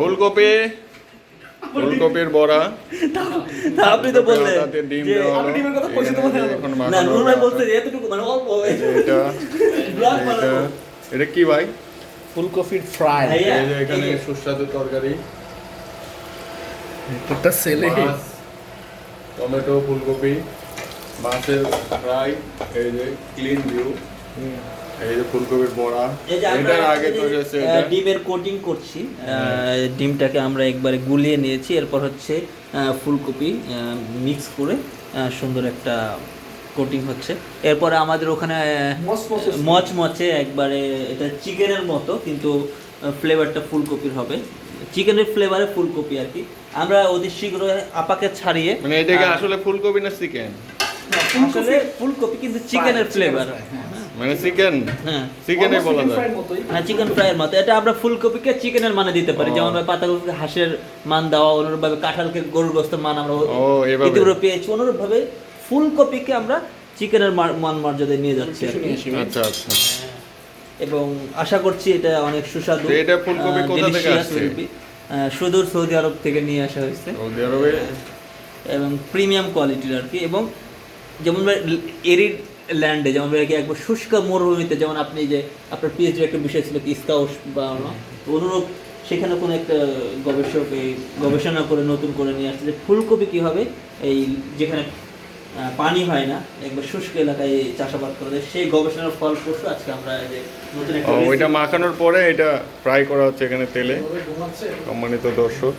ফুলকপি, ফুলকপির বড়া। আপনি তো বললেন তাতে ডিম যে দেওয়া হলো। আমি ডিমের কথা কইছি তোমাকে। এখন না মাখানো নুর ভাই হলো। বলছে যে এতটুকু মানে অল্প হয়েছে। এটা ব্লগ এটা বানাবো। এটা কি ভাই? ফুলকপির ফ্রাই। ভাইয়া, এই যে এখানে এই যে। সুস্বাদু তরকারি, এটা ছেলে মাছ, টমেটো, ফুলকপি, মাছের ফ্রাই, এই যে ক্লিন ভিউ, এই যে ফুলকপির বড়া। এই যে আমরা এটার আগে তৈরি হচ্ছে এটা। ডিমের কোটিং করছি। ডিমটাকে আমরা একবারে গুলিয়ে নিয়েছি, এরপর হচ্ছে ফুলকপি মিক্স করে সুন্দর একটা কোটিং হচ্ছে। এরপরে আমাদের ওখানে মচমচে একবারে এটা চিকেনের মতো, কিন্তু ফ্লেভারটা ফুলকপির হবে, চিকেনের ফ্লেভারে ফুলকপি আর কি। আমরা অতি শীঘ্র আপাকে ছাড়িয়ে মানে এটাকে আসলে ফুলকপি না চিকেন? আসলে ফুলকপি কিন্তু চিকেনের ফ্লেভার। মানে চিকেন, হ্যাঁ চিকেনে বলা যায়। হ্যাঁ চিকেন ফ্রাইয়ের মতো এটা আমরা ফুলকপিকে চিকেনের মানে দিতে পারি, যেমন পাতাকপিকে হাঁসের মান দেওয়া, অনুরূপভাবে কাঁঠালকে গরুর গোস্তের মান আমরা এভাবে। ইতিপূর্বে পেয়েছি, অনুরূপভাবে ফুলকপিকে আমরা চিকেনের মান মর্যাদায় নিয়ে যাচ্ছি আর কি। আচ্ছা আচ্ছা। এবং আশা করছি এটা অনেক সুস্বাদু। তো এটা ফুলকপি কোথা থেকে delicious আসছে? recipe। সুদূর সৌদি আরব থেকে নিয়ে আসা হয়েছে সৌদি আরবে? এবং প্রিমিয়াম কোয়ালিটির আর কি। এবং যেমন এরিড ল্যান্ডে, যেমন কি একবার শুষ্ক মরুভূমিতে, যেমন আপনি যে আপনার পিএইচডি একটা বিষয় ছিল কি স্কাউস বা অনুরূপ, সেখানে কোনো একটা গবেষক এই গবেষণা করে নতুন করে নিয়ে আসছে যে ফুলকপি কীভাবে এই যেখানে পানি হয় না একবার শুষ্ক এলাকায় চাষাবাদ করা যায়, সেই গবেষণার ফলপ্রসূ আজকে আমরা এই যে নতুন একটা ওইটা মাখানোর পরে এটা ফ্রাই করা হচ্ছে এখানে তেলে। সম্মানিত দর্শক,